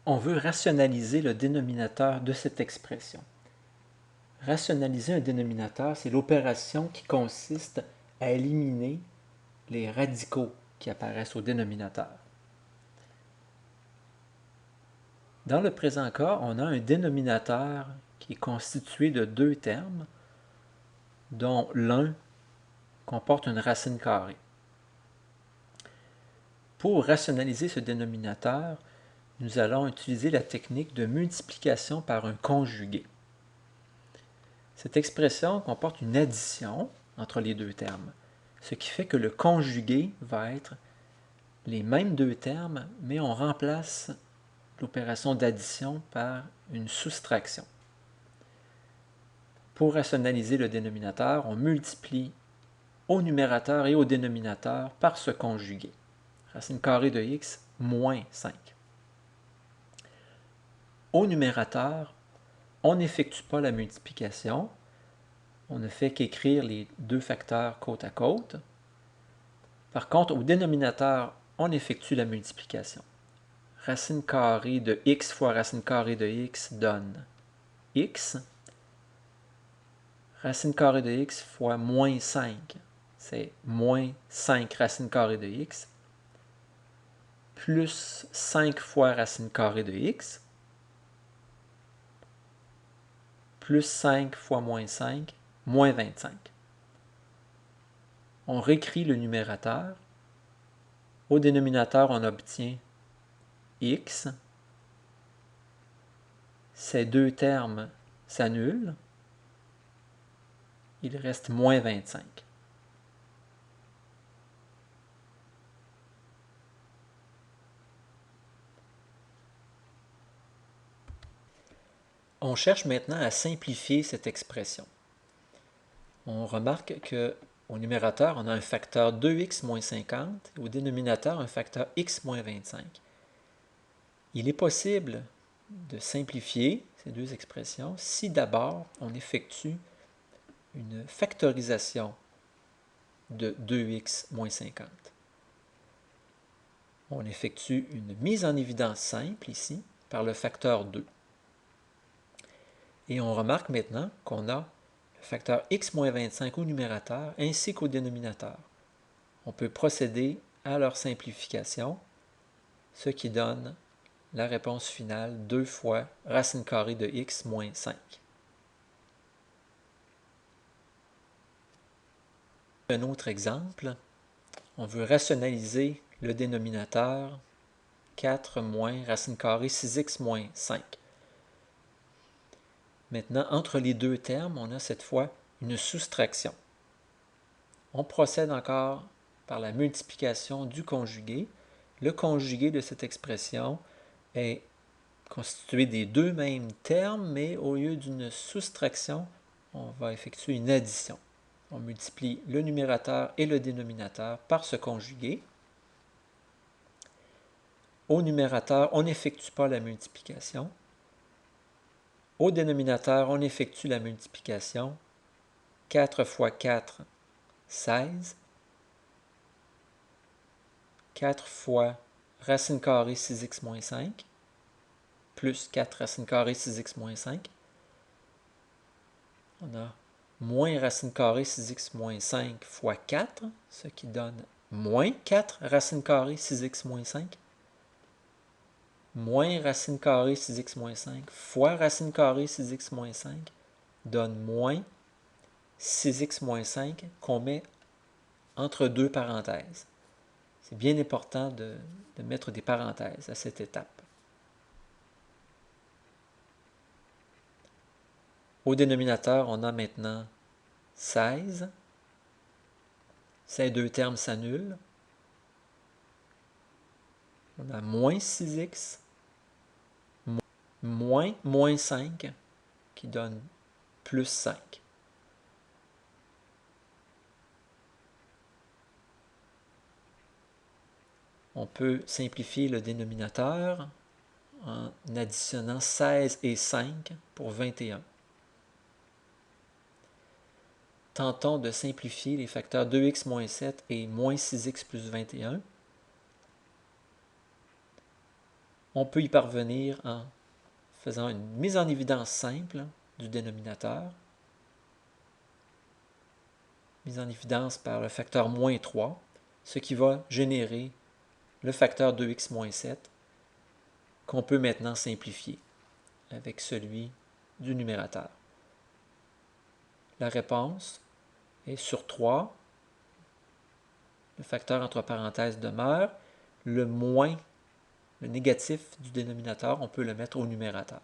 On veut rationaliser le dénominateur de cette expression. Rationaliser un dénominateur, c'est l'opération qui consiste à éliminer les radicaux qui apparaissent au dénominateur. Dans le présent cas, on a un dénominateur qui est constitué de deux termes, dont l'un comporte une racine carrée. Pour rationaliser ce dénominateur, nous allons utiliser la technique de multiplication par un conjugué. Cette expression comporte une addition entre les deux termes, ce qui fait que le conjugué va être les mêmes deux termes, mais on remplace l'opération d'addition par une soustraction. Pour rationaliser le dénominateur, on multiplie au numérateur et au dénominateur par ce conjugué. Racine carrée de x moins 5. Au numérateur, on n'effectue pas la multiplication. On ne fait qu'écrire les deux facteurs côte à côte. Par contre, au dénominateur, on effectue la multiplication. Racine carrée de x fois racine carrée de x donne x. Racine carrée de x fois moins 5, c'est moins 5 racine carrée de x, plus 5 fois racine carrée de x, plus 5 fois moins 5, moins 25. On réécrit le numérateur. Au dénominateur, on obtient x. Ces deux termes s'annulent. Il reste moins 25. On cherche maintenant à simplifier cette expression. On remarque qu'au numérateur, on a un facteur 2x moins 50 et au dénominateur, un facteur x moins 25. Il est possible de simplifier ces deux expressions si d'abord on effectue une factorisation de 2x moins 50. On effectue une mise en évidence simple ici par le facteur 2. Et on remarque maintenant qu'on a le facteur x moins 25 au numérateur ainsi qu'au dénominateur. On peut procéder à leur simplification, ce qui donne la réponse finale 2 fois racine carrée de x moins 5. Un autre exemple, on veut rationaliser le dénominateur 4 moins racine carrée 6x moins 5. Maintenant, entre les deux termes, on a cette fois une soustraction. On procède encore par la multiplication du conjugué. Le conjugué de cette expression est constitué des deux mêmes termes, mais au lieu d'une soustraction, on va effectuer une addition. On multiplie le numérateur et le dénominateur par ce conjugué. Au numérateur, on n'effectue pas la multiplication. Au dénominateur, on effectue la multiplication. 4 fois 4, 16. 4 fois racine carrée 6x moins 5, plus 4 racine carrée 6x moins 5. On a moins racine carrée 6x moins 5 fois 4, ce qui donne moins 4 racine carrée 6x moins 5. Moins racine carrée 6x moins 5 fois racine carrée 6x moins 5 donne moins 6x moins 5 qu'on met entre deux parenthèses. C'est bien important de mettre des parenthèses à cette étape. Au dénominateur, on a maintenant 16. Ces deux termes s'annulent. On a moins 6x moins 5 qui donne plus 5. On peut simplifier le dénominateur en additionnant 16 et 5 pour 21. Tentons de simplifier les facteurs 2x moins 7 et moins 6x plus 21. On peut y parvenir en faisant une mise en évidence simple du dénominateur, mise en évidence par le facteur moins 3, ce qui va générer le facteur 2x moins 7, qu'on peut maintenant simplifier avec celui du numérateur. La réponse est sur 3. Le facteur entre parenthèses demeure. Le moins, le négatif du dénominateur, on peut le mettre au numérateur.